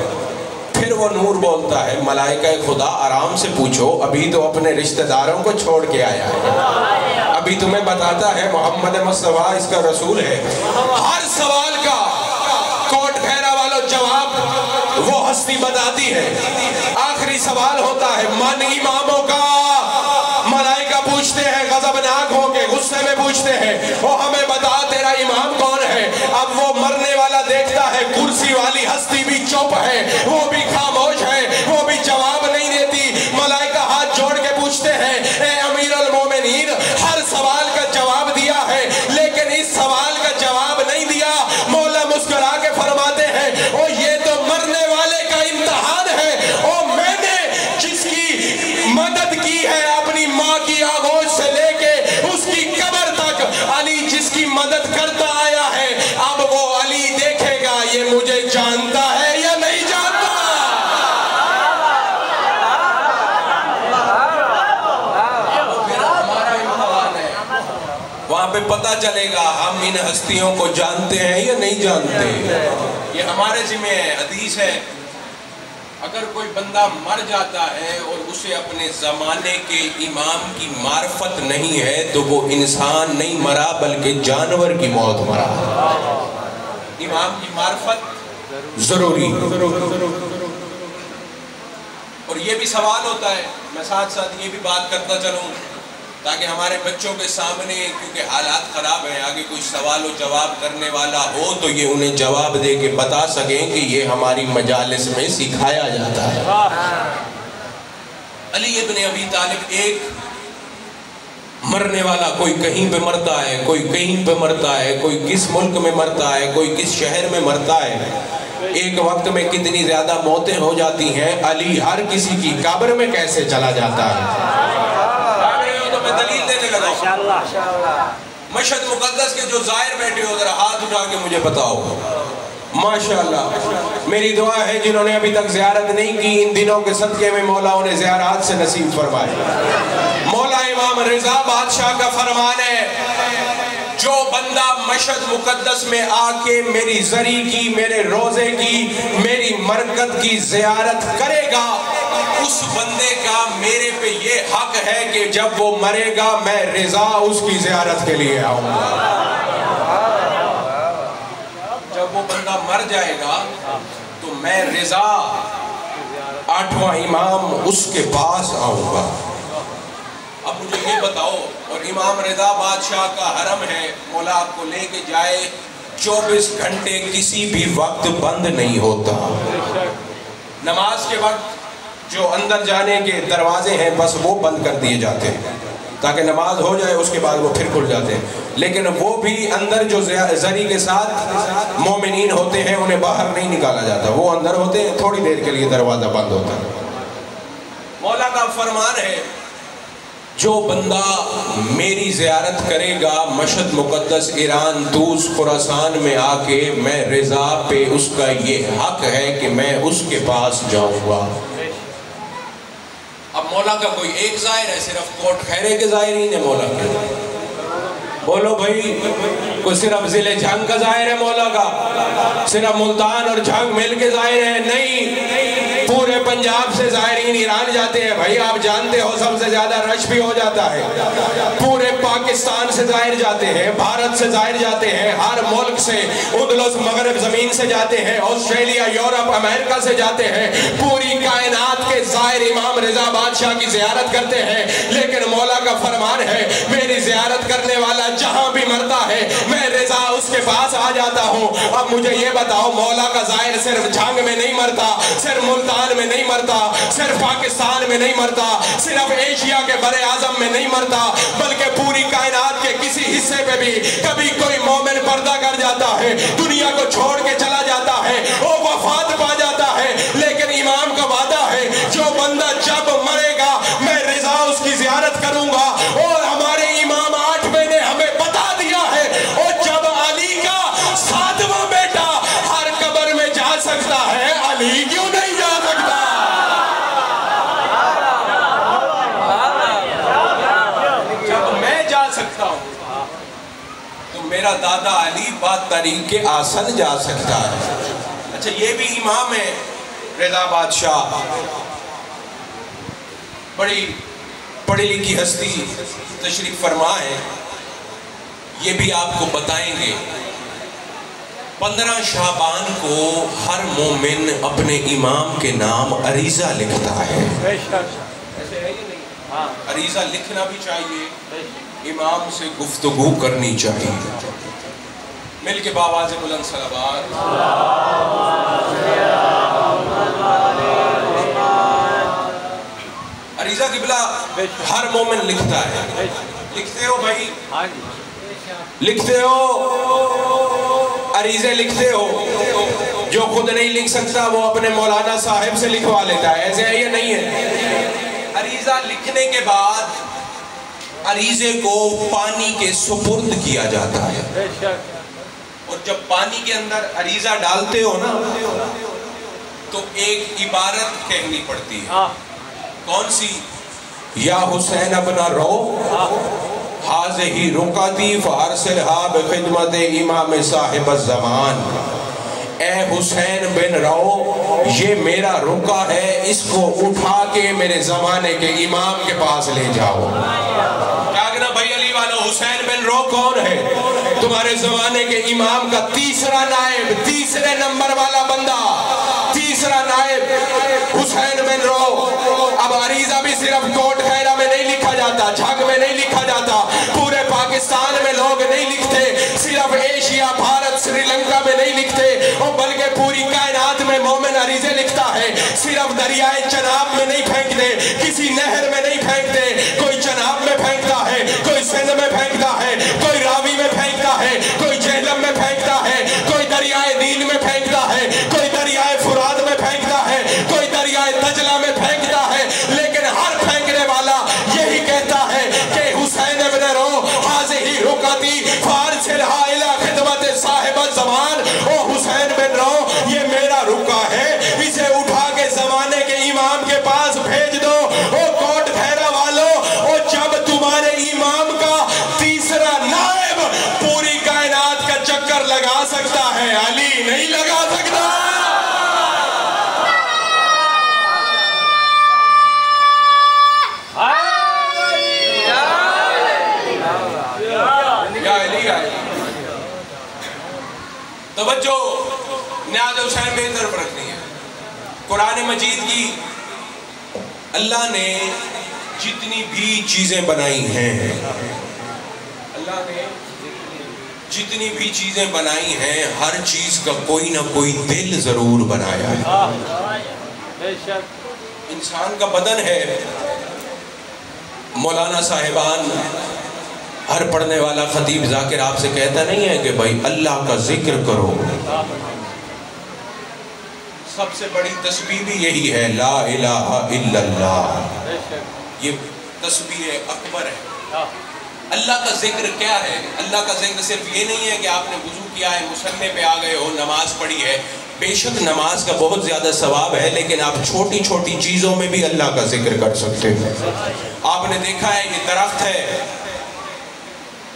پھر وہ نور بولتا ہے ملائکہ خدا آرام سے پوچھو، ابھی تو اپنے رشتہ داروں کو چھوڑ کے آیا ہے، ابھی تمہیں بتاتا ہے محمد مصطفیٰ اس کا رسول ہے۔ ہر سوال کا کوٹ پھیرا والو جواب وہ ہستی بتاتی ہے۔ آخری سوال ہوتا ہے من اماموں کا، ملائکہ پوچھتے ہیں غضبناک ہو کے، غصے میں پوچھتے ہیں وہ ہمیں بتا تیرا امام کون ہے؟ اب وہ مرنے والا دیکھتا ہے کرسی والی ہستی بھی چپ ہے، وہ بھی خاموش ہے، وہ مدد کی ہے اپنی ماں کی آغوش سے لے کے اس کی قبر تک، علی جس کی مدد کرتا آیا ہے، اب وہ علی دیکھے گا یہ مجھے جانتا ہے یا نہیں جانتا۔ وہاں پہ پتہ چلے گا ہم ان ہستیوں کو جانتے ہیں یا نہیں جانتے۔ یہ ہمارے ذمہ ہے۔ حدیث ہے اگر کوئی بندہ مر جاتا ہے اور اسے اپنے زمانے کے امام کی معرفت نہیں ہے تو وہ انسان نہیں مرا بلکہ جانور کی موت مرا۔ امام کی معرفت ضروری۔ اور یہ بھی سوال ہوتا ہے، میں ساتھ ساتھ یہ بھی بات کرتا چلوں تاکہ ہمارے بچوں کے سامنے، کیونکہ حالات خراب ہیں، آگے کوئی سوال و جواب کرنے والا ہو تو یہ انہیں جواب دے کے بتا سکیں کہ یہ ہماری مجالس میں سکھایا جاتا ہے۔ علی ابن ابی طالب ایک مرنے والا، کوئی کہیں پہ مرتا ہے، کوئی کہیں پہ مرتا ہے، کوئی کس ملک میں مرتا ہے، کوئی کس شہر میں مرتا ہے، ایک وقت میں کتنی زیادہ موتیں ہو جاتی ہیں، علی ہر کسی کی قبر میں کیسے چلا جاتا ہے۔ دلیل دینے لگا۔ مشہد مقدس کے جو زائر بیٹھے ہو ذرا ہاتھ اٹھا کے مجھے بتاؤ۔ ماشاءاللہ میری دعا ہے جنہوں نے ابھی تک زیارت نہیں کی ان دنوں کے صدقے میں مولا انہیں زیارات سے نصیب فرمائے۔ مولا امام رضا بادشاہ کا فرمان ہے جو بندہ مشہد مقدس میں آ کے میری زری کی، میرے روزے کی، میری مرکز کی زیارت کرے گا، اس بندے کا میرے پہ یہ حق ہے کہ جب وہ مرے گا میں رضا اس کی زیارت کے لیے آؤں گا۔ جب وہ بندہ مر جائے گا تو میں رضا 8واں امام اس کے پاس آؤں گا۔ اب مجھے یہ بتاؤ، اور امام رضا بادشاہ کا حرم ہے، مولا آپ کو لے کے جائے، 24 گھنٹے کسی بھی وقت بند نہیں ہوتا۔ نماز کے وقت جو اندر جانے کے دروازے ہیں بس وہ بند کر دیے جاتے ہیں تاکہ نماز ہو جائے، اس کے بعد وہ پھر کھل جاتے ہیں، لیکن وہ بھی اندر جو زری کے ساتھ مومنین ہوتے ہیں انہیں باہر نہیں نکالا جاتا، وہ اندر ہوتے ہیں، تھوڑی دیر کے لیے دروازہ بند ہوتا ہے۔ مولا کا فرمان ہے جو بندہ میری زیارت کرے گا مشہد مقدس ایران طوس خراسان میں آ کے، میں رضا پہ اس کا یہ حق ہے کہ میں اس کے پاس جاؤں گا۔ اب مولا کا کوئی ایک ظاہر ہے، صرف کوٹ خیرے کے ظاہرین ہے مولا کے؟ بولو بھائی، کوئی صرف ضلع جھنگ کا ظاہر ہے مولا کا؟ صرف ملتان اور جھنگ مل کے ظاہر ہے؟ نہیں، پورے پنجاب سے ظاہرین ایران جاتے ہیں۔ بھائی آپ جانتے ہو سب سے زیادہ رش بھی ہو جاتا ہے، پورے پاکستان سے ظاہر جاتے ہیں، بھارت سے ظاہر جاتے ہیں، ہر ملک سے، اندلس مغرب زمین سے جاتے ہیں، آسٹریلیا، یورپ، امریکہ سے جاتے ہیں، پوری کائنات کے ظاہر امام رضا بادشاہ کی زیارت کرتے ہیں۔ لیکن مولا کا فرمان ہے میری زیارت کرنے والا جہاں بھی مرتا ہے میں رضا اس کے پاس آ جاتا ہوں۔ اب مجھے یہ بتاؤ، مولا کا ظاہر صرف جھنگ میں نہیں مرتا، صرف ملتان میں نہیں مرتا، صرف پاکستان میں نہیں مرتا، صرف ایشیا کے بر اعظم میں نہیں مرتا، بلکہ پوری کائنات کے کسی حصے پہ بھی کبھی کوئی مومن پردہ کر جاتا ہے، دنیا کو چھوڑ کے چلا جاتا ہے، وہ وفات پا جاتا ہے، لیکن امام کا وعدہ ہے جو بندہ جب مرے گا میں رضا اس کی زیارت کروں گا۔ اور ہمارے امام 8ویں نے ہمیں بتا دیا ہے، اور جب علی کا 7واں بیٹا ہر قبر میں جا سکتا ہے، علی کیوں نہیں جا سکتا؟ جب میں جا سکتا ہوں تو میرا دادا علی بات طریق آسن جا سکتا ہے۔ اچھا یہ بھی امام ہے رضا بادشاہ، بڑی پڑھی لکھی ہستی تشریف فرما ہے، یہ بھی آپ کو بتائیں گے۔ 15 شعبان کو ہر مومن اپنے امام کے نام عریضہ لکھتا ہے۔ ایسے ہے یہ نہیں؟ عریضہ لکھنا بھی چاہیے، امام سے گفتگو کرنی چاہیے۔ مل کے باواز بلند صلوات۔ عریضہ قبلہ ہر مومن لکھتا ہے، لکھتے ہو بھائی؟ لکھتے ہو؟ عریضے لکھتے ہو؟ جو خود نہیں لکھ سکتا وہ اپنے مولانا صاحب سے لکھوا لیتا ہے، ایسے ہے یا نہیں ہے؟ عریضہ عریضہ لکھنے کے بعد عریضے کو پانی کے سپرد کیا جاتا ہے، اور جب پانی کے اندر عریضہ ڈالتے ہو نا تو ایک عبارت کہنی پڑتی ہے، کون سی؟ یا حسین ابن رو حاضہی رکعتی فارسلہا بخدمت امام صاحب الزمان، اے حسین بن رو یہ میرا رکع ہے، اس کو اٹھا کے میرے زمانے کے امام کے پاس لے جاؤ۔ کہنا بھائی علی والو، حسین بن رو کون ہے؟ تمہارے زمانے کے امام کا تیسرا نائب، تیسرے نمبر والا بندہ، تیسرا نائب حسین بن رو۔ اب عریضہ بھی صرف کوٹ خیرہ میں نہیں لکھا جاتا، جھگ میں نہیں لکھا جاتا، پورے پاکستان میں لوگ نہیں لکھتے، صرف ایشیا، بھارت، سری لنکا میں نہیں لکھتے، اور بلکہ پوری کائنات میں مومن عریضے لکھتا ہے۔ صرف دریائے چناب میں نہیں پھینکتے، کسی نہر میں نہیں پھینکتے، کوئی چناب میں پھینکتا ہے، کوئی سندھ میں پھینکتا ہے، کوئی راوی میں پھینکتا ہے، کوئی جہلم میں پھینکتا ہے، کوئی دریائے نیل میں پھینکتا ہے، کوئی دریائے فرات میں پھینکتا ہے، کوئی دریائے دجلہ میں پھینکتا ہے، لیکن ہر پھینکنے والا یہی کہتا ہے کہ حسین ابن رو حاضہی رکعتی فارسلہا الی خدمت صاحب الزمان، او حسین بن رو یہ میرا رکع ہے، اسے اٹھا کے زمانے کے امام کے پاس بھیج دو۔ او کوٹ خیرہ والو، او جب تمہارے امام کا تیسرا نائب پوری کائنات کا چکر لگا سکتا ہے، علی نہیں لگا سکتا۔ توجہ نیاز حسین میں طرف رکھنی ہے۔ قرآن مجید کی اللہ نے جتنی بھی چیزیں بنائی ہیں، اللہ نے جتنی بھی چیزیں بنائی ہیں، ہر چیز کا کوئی نہ کوئی دل ضرور بنایا ہے۔ انسان کا بدن ہے، مولانا صاحبان، ہر پڑھنے والا خطیب ذاکر آپ سے کہتا نہیں ہے کہ بھائی اللہ کا ذکر کرو، سب سے بڑی تسبیح بھی یہی ہے، لا الہ الا اللہ، یہ تسبیح اکبر ہے۔ اللہ کا ذکر کیا ہے؟ اللہ کا ذکر صرف یہ نہیں ہے کہ آپ نے وضو کیا ہے، مصلے پہ آ گئے ہو، نماز پڑھی ہے، بے شک نماز کا بہت زیادہ ثواب ہے، لیکن آپ چھوٹی چھوٹی چیزوں میں بھی اللہ کا ذکر کر سکتے ہیں۔ آپ نے دیکھا ہے یہ درخت ہے،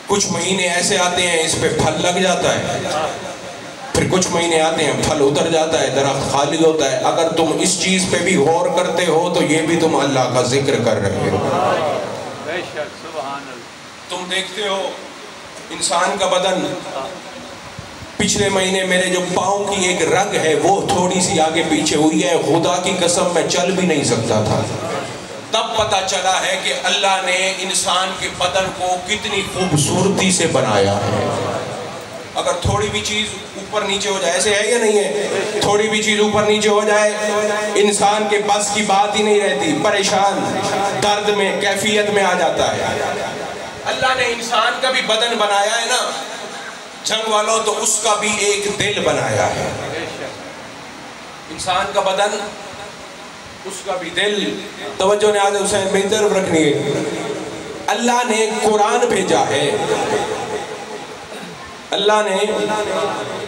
کچھ مہینے ایسے آتے ہیں اس پہ پھل لگ جاتا ہے، پھر کچھ مہینے آتے ہیں پھل اتر جاتا ہے، درخت خالی ہوتا ہے۔ اگر تم اس چیز پہ بھی غور کرتے ہو تو یہ بھی تم اللہ کا ذکر کر رہے ہو۔ تم دیکھتے ہو انسان کا بدن، پچھلے مہینے میرے جو پاؤں کی ایک رگ ہے وہ تھوڑی سی آگے پیچھے ہوئی ہے، خدا کی قسم میں چل بھی نہیں سکتا تھا۔ تب پتہ چلا ہے کہ اللہ نے انسان کے بدن کو کتنی خوبصورتی سے بنایا ہے۔ اگر تھوڑی بھی چیز اوپر نیچے ہو جائے، ایسے ہے یا نہیں ہے؟ تھوڑی بھی چیز اوپر نیچے ہو جائے انسان کے بس کی بات ہی نہیں رہتی، پریشان، درد میں، کیفیت میں آ جاتا ہے۔ اللہ نے انسان کا بھی بدن بنایا ہے نا جنگ والوں، تو اس کا بھی ایک دل بنایا ہے۔ انسان کا بدن، اس کا بھی دل۔ توجہ نیاز حسین میری طرف رکھنی ہے۔ اللہ نے قرآن بھیجا ہے، اللہ نے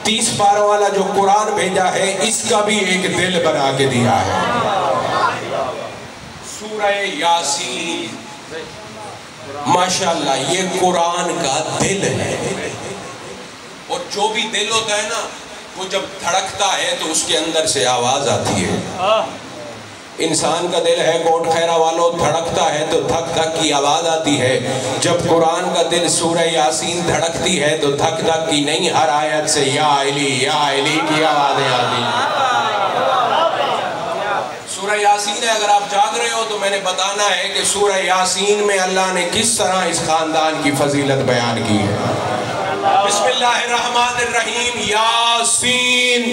30 پاروں والا جو قرآن بھیجا ہے اس کا بھی ایک دل بنا کے دیا ہے۔ سورہ یاسین، ماشاءاللہ یہ قرآن کا دل ہے، اور جو بھی دل ہوتا ہے نا وہ جب دھڑکتا ہے تو اس کے اندر سے آواز آتی ہے۔ انسان کا دل ہے کوٹ خیرہ والوں، دھڑکتا ہے تو دھک دھک کی آواز آتی ہے۔ جب قرآن کا دل سورہ یاسین دھڑکتی ہے تو دھک دھک کی نہیں، ہر آیت سے یا علی کی آوازیں آتی ہیں۔ سورہ یاسین ہے، اگر آپ جاگ رہے ہو تو میں نے بتانا ہے کہ سورہ یاسین میں اللہ نے کس طرح اس خاندان کی فضیلت بیان کی ہے۔ بسم اللہ الرحمن الرحیم یاسین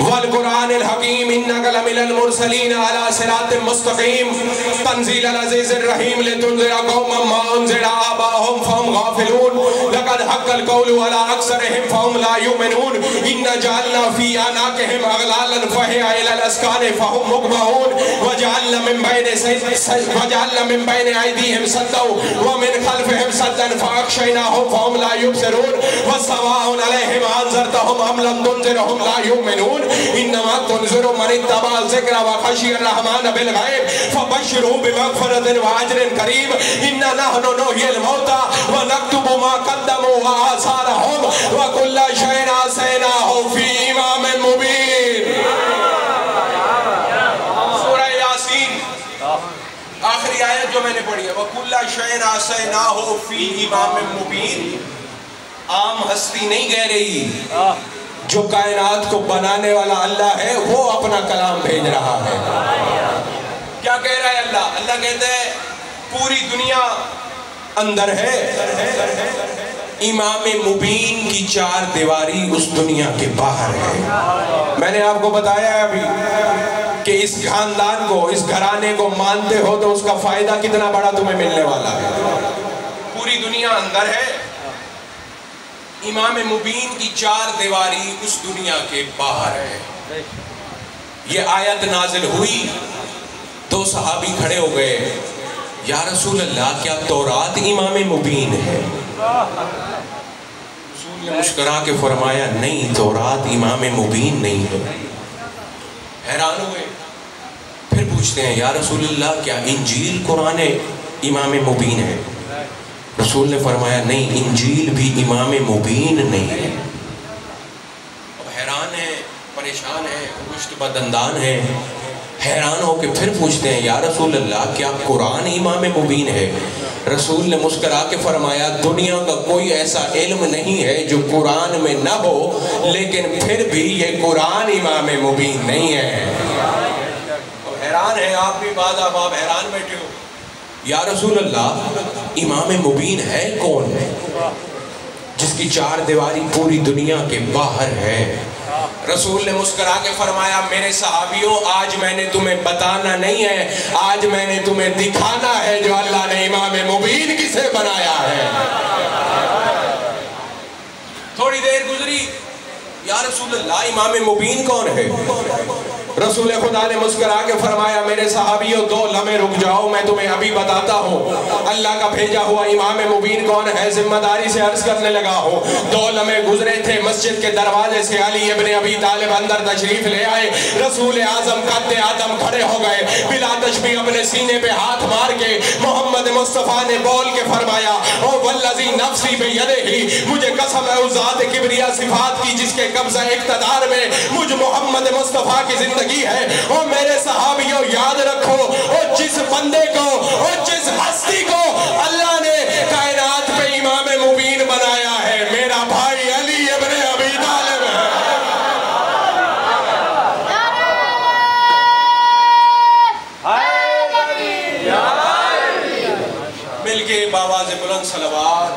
والقرآن الحکیم انک لمن المرسلین علی صراط مستقیم تنزیل العزیز الرحیم لتنذر قوما ما انذر آباؤہم فهم غافلون لقد حق القول على اکثرهم فهم لا یؤمنون ان جعلنا فی اعناقہم اغلالا فہی الى الاسکان فهم مقمحون وجعلنا من بین ایدیہم سدا ومن خلفہم سدا فاغشیناہم فهم لا یبصرون وسواء علیہم انذرتہم ام لم تنذرہم لا یؤمنون انما تنذر من اتبع الذکر وخشی الرحمن بالغیب فبشروا بمغفرۃ واجر کریم انا نحن نحیی الموتى ونکتب ما قدموا وآثارہم وکل شیء احصیناہ فی امام مبین. سورہ یاسین آخری آیت جو میں نے پڑھی ہے وَكُلَّ شَيْءٍ أَحْصَيْنَاهُ فِي إِمَامٍ مُبِينٍ. عام ہستی نہیں کہہ رہی، جو کائنات کو بنانے والا اللہ ہے وہ اپنا کلام بھیج رہا ہے. کیا کہہ رہا ہے اللہ؟ اللہ کہتا ہے پوری دنیا اندر ہے، امام مبین کی چار دیواری اس دنیا کے باہر ہے. میں نے آپ کو بتایا ہے ابھی کہ اس خاندان کو، اس گھرانے کو مانتے ہو تو اس کا فائدہ کتنا بڑا تمہیں ملنے والا ہے. پوری دنیا اندر ہے، امام مبین کی چار دیواری اس دنیا کے باہر ہے. یہ آیت نازل ہوئی، دو صحابی کھڑے ہو گئے، یا رسول اللہ کیا تورات امام مبین ہے؟ رسول نے مسکرا کے فرمایا نہیں، تورات امام مبین نہیں ہے. حیران ہوئے، پھر پوچھتے ہیں یا رسول اللہ کیا انجیل قرآن امام مبین ہے؟ رسول نے فرمایا نہیں، انجیل بھی امام مبین نہیں ہے. اب حیران ہیں، پریشان ہیں، مشت بدندان ہیں. حیران ہو کے پھر پوچھتے ہیں یا رسول اللہ کیا قرآن امام مبین ہے؟ رسول نے مسکرا کے فرمایا دنیا کا کوئی ایسا علم نہیں ہے جو قرآن میں نہ ہو، لیکن پھر بھی یہ قرآن امام مبین نہیں ہے. اب حیران ہیں آپ بھی، بعد آپ حیران بیٹھے ہو. یا رسول اللہ امام مبین ہے کون ہے جس کی چار دیواری پوری دنیا کے باہر ہے؟ رسول نے مسکرا کے فرمایا میرے صحابیوں آج میں نے تمہیں بتانا نہیں ہے، آج میں نے تمہیں دکھانا ہے جو اللہ نے امام مبین کسے بنایا ہے. تھوڑی دیر گزری، یا رسول اللہ امام مبین کون ہے؟ رسول خدا نے مسکرا کے فرمایا میرے صحابیوں دو لمحے رک جاؤ، میں تمہیں ابھی بتاتا ہوں اللہ کا بھیجا ہوا امام مبین کون ہے. ذمہ داری سے عرض کرنے لگا ہوں. 2 لمحے گزرے تھے، مسجد کے دروازے سے علی ابن ابی طالب اندر تشریف لے آئے. رسول اعظم قد آدم کھڑے ہو گئے، بلا تشبیہ اپنے سینے پہ ہاتھ مار کے محمد مصطفیٰ نے بول کے فرمایا او والذی نفسی بیدہ، مجھے قسم ہے اس ذات کبریا صفات کی جس کے قبضہ اقتدار میں مجھ محمد مصطفیٰ کی زندگی ہے. اور میرے صحابیوں یاد رکھو، اور جس بندے کو اور جس ہستی کو اللہ نے کائنات پہ امام مبین بنایا ہے میرا بھائی علی ابن ابی طالب ہے. مل کے باواز بلند صلوات.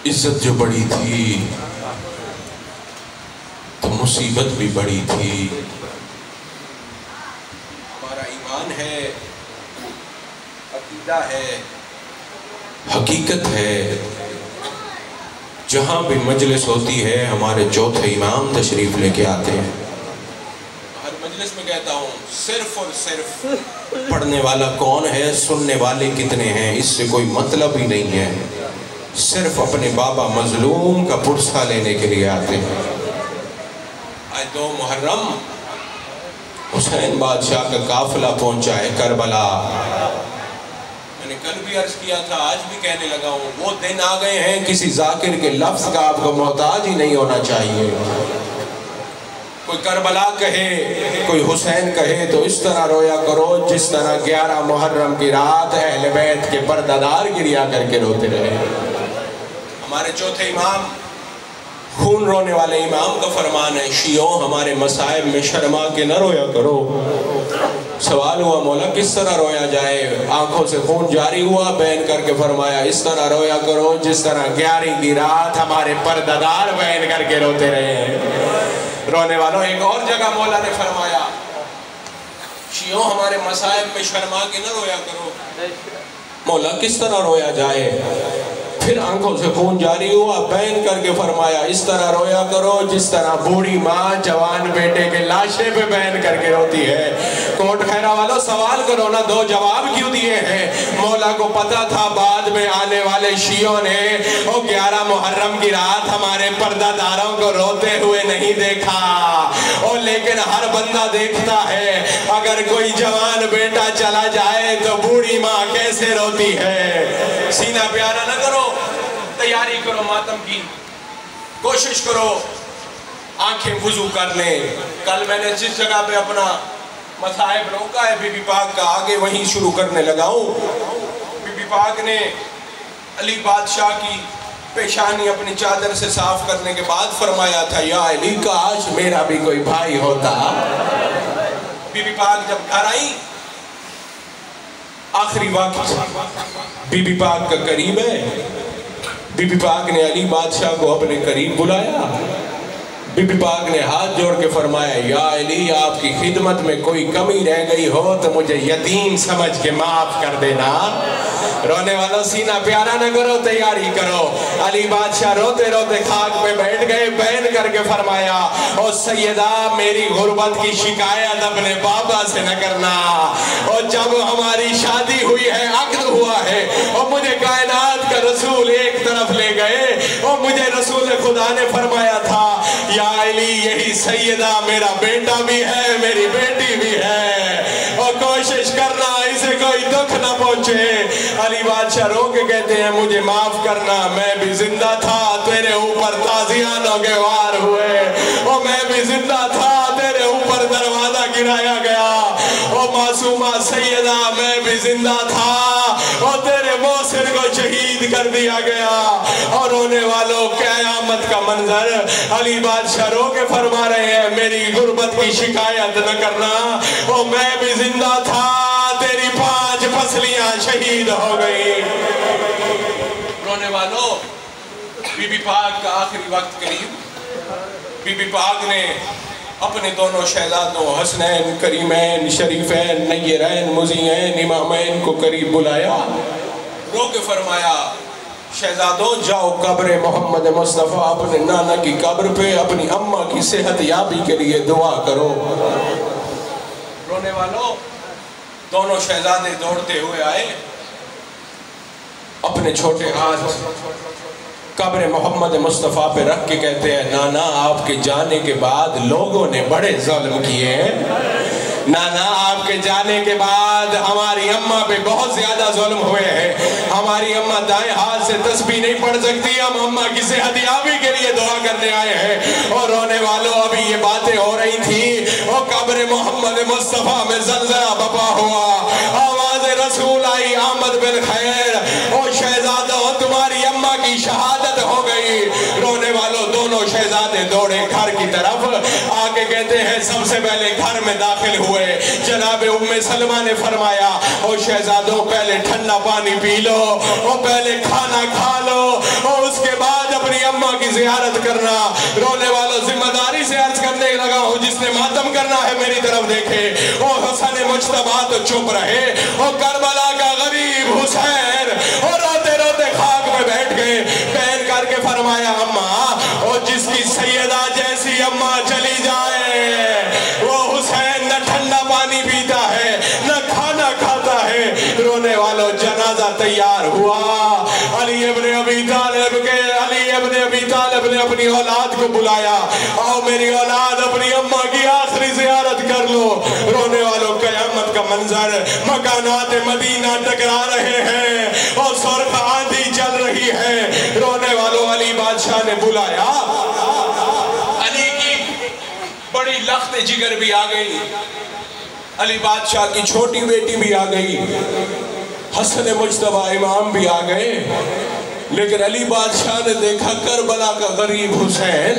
عزت جو بڑی تھی تو مصیبت بھی بڑی تھی. ہمارا ایمان ہے، عقیدہ ہے، حقیقت ہے. جہاں بھی مجلس ہوتی ہے ہمارے چوتھے امام تشریف لے کے آتے ہیں. ہر مجلس میں کہتا ہوں صرف اور صرف پڑھنے والا کون ہے، سننے والے کتنے ہیں، اس سے کوئی مطلب ہی نہیں ہے. صرف اپنے بابا مظلوم کا پرسہ لینے کے لیے آتے ہیں. آج 2 محرم حسین بادشاہ کا قافلہ پہنچا ہے کربلا. میں نے کل بھی عرض کیا تھا، آج بھی کہنے لگا ہوں، وہ دن آ گئے ہیں کسی ذاکر کے لفظ کا آپ کو محتاج ہی نہیں ہونا چاہیے. کوئی کربلا کہے، کوئی حسین کہے تو اس طرح رویا کرو جس طرح 11 محرم کی رات اہل بیت کے پردہ دار گریا کر کے روتے رہے. ہمارے چوتھے امام خون رونے والے امام کا فرمان ہے، شیعوں ہمارے مصائب میں شرما کے نہ رویا کرو۔ سوال ہوا مولا کس طرح رویا جائے؟ آنکھوں سے خون جاری ہوا، بیان کر کے فرمایا اس طرح رویا کرو جس طرح 11 کی رات ہمارے پردادار بیان کر کے روتے رہے ہیں۔ رونے والوں ایک اور جگہ مولا نے فرمایا شیعوں ہمارے مصائب میں شرما کے نہ رویا کرو۔ مولا کس طرح رویا جائے؟ پھر آنکھوں سے خون جاری ہوا، بیان کر کے فرمایا اس طرح رویا کرو جس طرح بوڑھی ماں جوان بیٹے کے لاشے پہ بیان کر کے روتی ہے۔ کوٹ خیرہ والوں سوال کرو نا، 2 جواب کیوں دیے ہیں؟ مولا کو پتا تھا بعد میں آنے والے شیعوں نے وہ 11 محرم کی رات ہمارے پردہ داروں کو روتے ہوئے نہیں دیکھا، لیکن ہر بندہ دیکھتا ہے اگر کوئی جوان بیٹا چلا جائے تو بوڑھی ماں کیسے روتی ہے۔ سینہ پیارا نہ کرو، تیاری کرو ماتم کی، کوشش کرو آنکھیں وضو کر لیں۔ کل میں نے جس جگہ پہ اپنا مصائب روکا ہے بی بی پاک کا، آگے وہیں شروع کرنے لگا ہوں۔ بی بی پاک نے علی بادشاہ کی پیشانی اپنی چادر سے صاف کرنے کے بعد فرمایا تھا یا علی کاش میرا بھی کوئی بھائی ہوتا۔ بی بی پاک جب گھر آئی، آخری وقت بی بی پاک کا قریب ہے، بی بی پاک نے علی بادشاہ کو اپنے قریب بلایا، بی بی پاک نے ہاتھ جوڑ کے فرمایا یا علی آپ کی خدمت میں کوئی کمی رہ گئی ہو تو مجھے یتیم سمجھ کے معاف کر دینا۔ رونے والوں سینہ پیارا نہ کرو، تیاری کرو۔ علی بادشاہ روتے روتے خاک پہ بیٹھ گئے، بیان کر کے فرمایا او سیدہ میری غربت کی شکایت اپنے بابا سے نہ کرنا، اور جب ہماری شادی ہوئی ہے عقد ہوا ہے اور مجھے کائنات کا رسول ایک طرف لے گئے اور مجھے رسول خدا نے فرمایا تھا یا علی یہی سیدہ میرا بیٹا بھی ہے میری بیٹی بھی ہے، اور کوشش کرنا اسے کوئی دکھ نہ پہنچے۔ علی بادشاہ رو کے کہتے ہیں مجھے معاف کرنا، میں بھی زندہ تھا تیرے اوپر تازیانوں کے وار ہوئے، اور میں بھی زندہ تھا تیرے اوپر دروازہ گرایا گیا، اور معصومہ سیدہ میں بھی زندہ تھا اور تیرے موسر کو شہید کر دیا گیا۔ اور رونے والوں قیامت کا منظر، علی بادشاہ رو کے فرما رہے ہیں میری غربت کی شکایت نہ کرنا، اور میں بھی زندہ تھا تیری 5 فصلیاں شہید ہو گئی۔ رونے والوں بی بی پاک کا آخری وقت قریب، بی بی پاک نے اپنے دونوں شہزادوں حسنین کریمین شریفین نیرین مزین امامین کو قریب بلایا، رو کے فرمایا شہزادوں جاؤ قبر محمد مصطفیٰ اپنے نانا کی قبر پہ اپنی اماں کی صحت یابی کے لیے دعا کرو۔ رونے والوں دونوں شہزادے دوڑتے ہوئے آئے، اپنے چھوٹے ہاتھ قبر محمد مصطفیٰ پہ رکھ کے کہتے ہیں نانا آپ کے جانے کے بعد لوگوں نے بڑے ظلم کیے ہیں، نانا آپ کے جانے کے بعد ہماری اماں پہ بہت زیادہ ظلم ہوئے ہیں، ہماری اماں دائیں ہاتھ سے تسبیح نہیں پڑھ سکتی، ہم اماں کی صحت یابی کے لیے دعا کرنے آئے ہیں۔ اور رونے والوں ابھی یہ باتیں ہو رہی تھی اور قبر محمد مصطفیٰ میں زلزلہ بپا ہوا، آواز رسول آئی آمد بالخیر، اور شہزادوں تمہاری اماں کی شہادت ہو گئی۔ رونے والوں دونوں شہزادے دوڑے گھر کی طرف، آگے کہتے ہیں سب سے پہلے گھر میں داخل ہوئے، جناب ام سلمہ نے فرمایا او شہزادوں پہلے ٹھنڈا پانی پی لو اور پہلے کھانا کھا لو اور اس کے بعد اپنی اماں کی زیارت کرنا۔ رونے والوں ذمہ داری سے عرض کرنے لگا ہوں جس نے ماتم کرنا ہے میری طرف دیکھے، اور حسن مجتبیٰ تو چپ رہے، اور کربلا کا غریب حسین اور روتے روتے خاک میں بیٹھ گئے، بیان کر کے فرمایا اماں اور جس کی سیدہ جیسی اماں چلی جائے وہ حسین نہ ٹھنڈا پانی پیتا ہے نہ کھانا کھاتا ہے۔ رونے والوں جنازہ تیار ہوا، علی ابن ابی طالب نے اپنی اولاد کو بلایا، آؤ میری اولاد اپنی اماں کی آخری زیارت کر لو۔ رونے والوں قیامت کا منظر، مکانات مدینہ ٹکرا رہے ہیں اور سرخ آندھی چل رہی ہے۔ رونے والوں علی بادشاہ نے بلایا، علی کی بڑی لخت جگر بھی آ گئی، علی بادشاہ کی چھوٹی بیٹی بھی آ گئی، حسن مجتبیٰ امام بھی آ گئے، لیکن علی بادشاہ نے دیکھا کربلا کا غریب حسین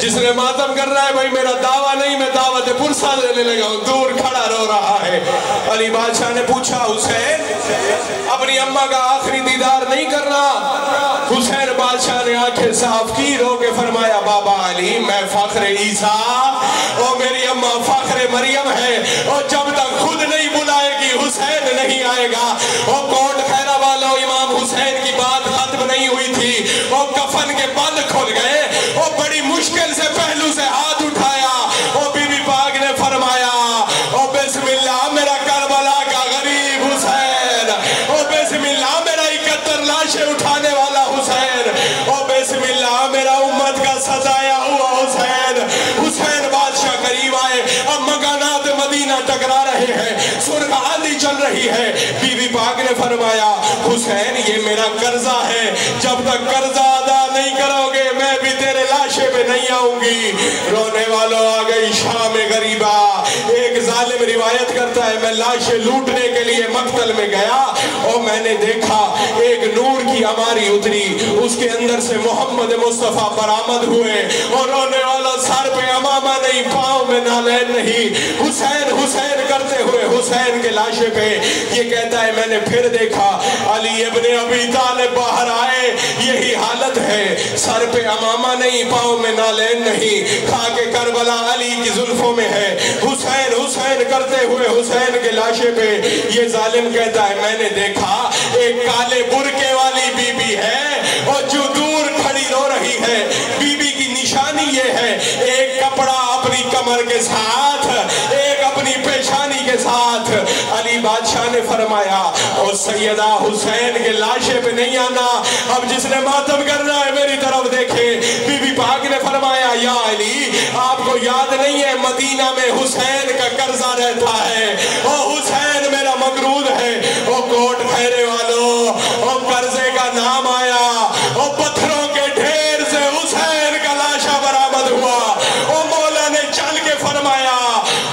جس نے ماتم کر رہا ہے، بھائی میرا دعویٰ نہیں، میں دعوت پرسہ دینے لگا ہوں، دور کھڑا رو رہا ہے۔ علی بادشاہ نے پوچھا حسین اپنی اماں کا آخری دیدار نہیں کرنا؟ حسین بادشاہ نے آنکھیں صاف کی، رو کے فرمایا بابا علی میں فخر عیسیٰ اور میری اماں فخر مریم ہے، اور جب تک خود نہیں بلائے گی حسین نہیں آئے گا۔ اور کوٹ خیرہ والوں امام حسین کی بات ختم نہیں ہوئی تھی، اور کفن کے بند کھل گئے، اور بڑی مشکل سے پہلو سے ہاتھ اٹھایا، اور بی بی پاک نے فرمایا او بسم اللہ میرا کربلا کا غریب حسین، او بسم اللہ میرا 71 لاشیں اٹھانے والا حسین، او بسم اللہ میرا امت کا سزایا ہوا حسین۔ حسین بادشاہ قریب آئے، اب مکانات مدینہ ٹکرا رہے ہیں، سرخ آندھی چل رہی ہے۔ بی بی پاک نے فرمایا حسین یہ میرا قرضہ ہے، جب تک قرضہ ادا نہیں کرو گے میں بھی تیرے لاشے پہ نہیں آؤں گی۔ رونے والوں آ گئی شام غریبہ۔ ایک ظالم روایت کرتا ہے میں لاشیں لوٹنے کے لیے مقتل میں گیا اور میں نے دیکھا ایک نور کی عماری اتری، اس کے اندر سے محمد مصطفیٰ برآمد ہوئے، اور رونے والا سر پہ امامہ نہیں، پاؤں میں نالین نہیں، حسین حسین کرتے ہوئے حسین کے لاشے پہ یہ کہتا ہے میں نے پھر دیکھا علی ابن ابی طالب باہر آئے، یہی حالت ہے، سر پہ امامہ نہیں، پاؤں میں نالین نہیں، خاک کربلا علی کی زلفوں میں ہے۔ حسین حسین کرتے ہوئے حسین کے لاشے پہ یہ ظالم کہتا ہے میں نے دیکھا ایک کالے برقے والی بی بی ہے اور جو دور کھڑی رو رہی ہے، بی بی کی نشانی یہ ہے ایک کپڑا اپنی کمر کے ساتھ، ایک اپنی پیشانی کے ساتھ۔ علی بادشاہ نے فرمایا اور سیدہ حسین کے لاشے پہ نہیں آنا، اب جس نے ماتم کرنا ہے میری طرف دیکھے۔ بی بی پاک نے فرمایا یا علی آپ کو یاد نہیں ہے مدینہ میں حسین کا قرضہ رہتا ہے، اور حسین میرا مقروض ہے، اور کوٹ خیرے والوں اور قرضے کا نام آیا، اور پتھروں کے ڈھیر سے حسین کا لاشا برآمد ہوا، اور مولا نے چل کے فرمایا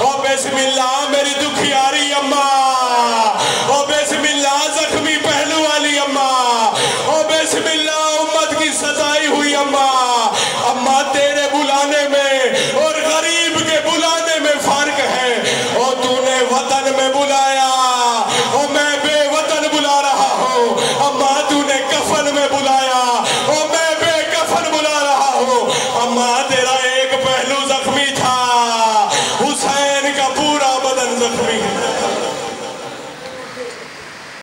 اور بسم اللہ میری دکھیاری اماں، اور بسم اللہ زخمی پہلو والی اماں، اور بسم اللہ امت کی ستائی ہوئی اماں، اماں تیرے بلانے میں اور غریب کے بلانے میں فرق ہے، اور تو نے وطن میں بلایا